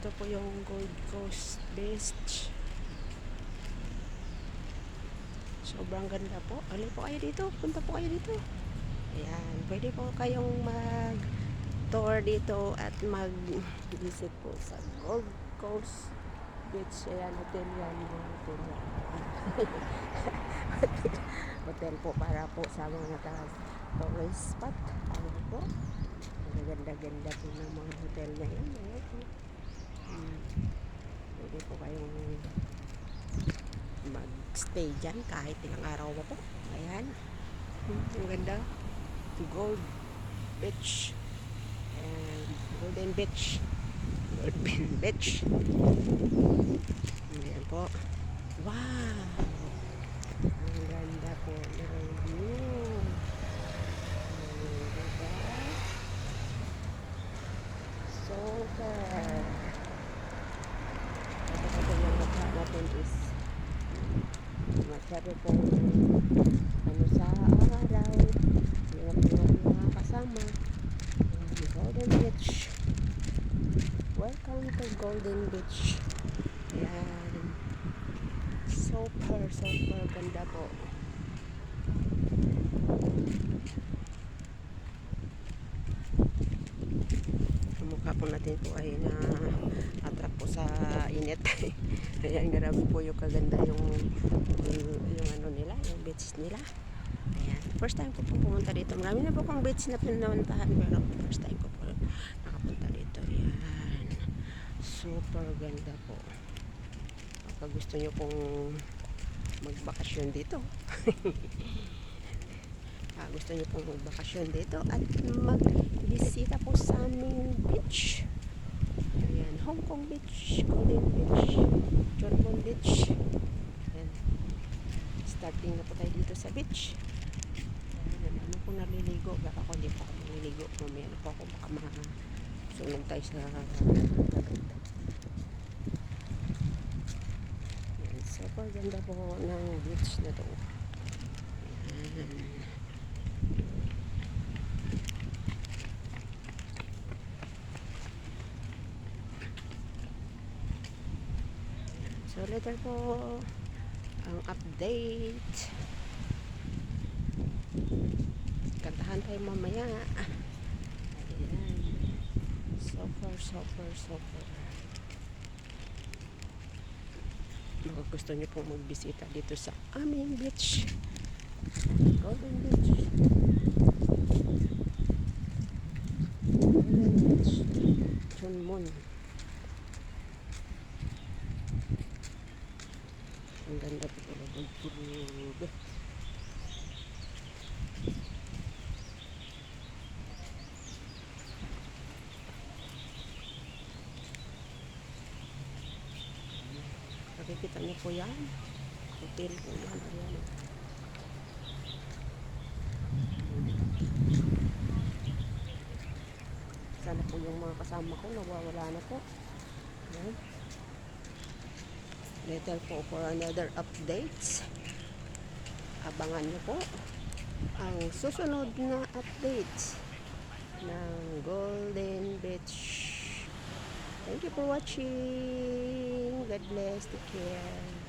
Ito po yung Gold Coast Beach. Sobrang ganda po. Ali po kayo dito. Punta po kayo dito. Ayan. Pwede po kayong mag-tour dito at mag-visit po sa Gold Coast Beach. Ayan. Hotel yan. Hotel yan. Hotel po para po sa mga tourist spot. Ano po? Ang ganda-ganda po ng mga hotel na yan. Ayan po. Pwede po kayong mag-stay dyan kahit ilang araw pa po. Ayan. Ang ganda. Gold Beach. And Golden Beach. Golden Beach. Ayan po. Wow! Ang ganda po ng view. Diba? Super! Ito yung mukha natin is masyado pong ano sa araw. Yung mga kasama. Golden Beach. Welcome to Golden Beach. Ayan. Super ganda po. Ang mukha po natin po ay na-attract po sa init. Ayan, grabe po yung kaganda yung ano nila, yung beach nila. Ayan. First time ko po pumunta dito. Marami na po kong beach na pinuntahan pero first time ko po nakapunta dito. Ayan. Super ganda po. Kapag gusto nyo pong magbakasyon dito. Gusto nyo pong magbakasyon dito at magbisita po sa aming beach. Ayan. Hong Kong Beach, Golden Beach, John Mon Beach. Ayan. Starting na po tayo dito sa beach. Ano po naliligo? Baka ako hindi pa ako naliligo. Mamaya na po ako baka masunog tayo sa super ganda po ng beach na to. Ayan. So later po ang update. Kantahan tayo mamaya. Ayan. Super. Baka gusto nyo pong magbisita dito sa aming beach. Golden Beach. Golden Beach. John Mon. Ang ganda po talaga. Nakikita niyo po yan. Hotel po yan. Ayan. Sana po yung mga kasama ko nawawala na po. Ayan. Later po for another updates. Abangan niyo po ang susunod na updates ng Golden Beach. Thank you for watching. God bless. Take care.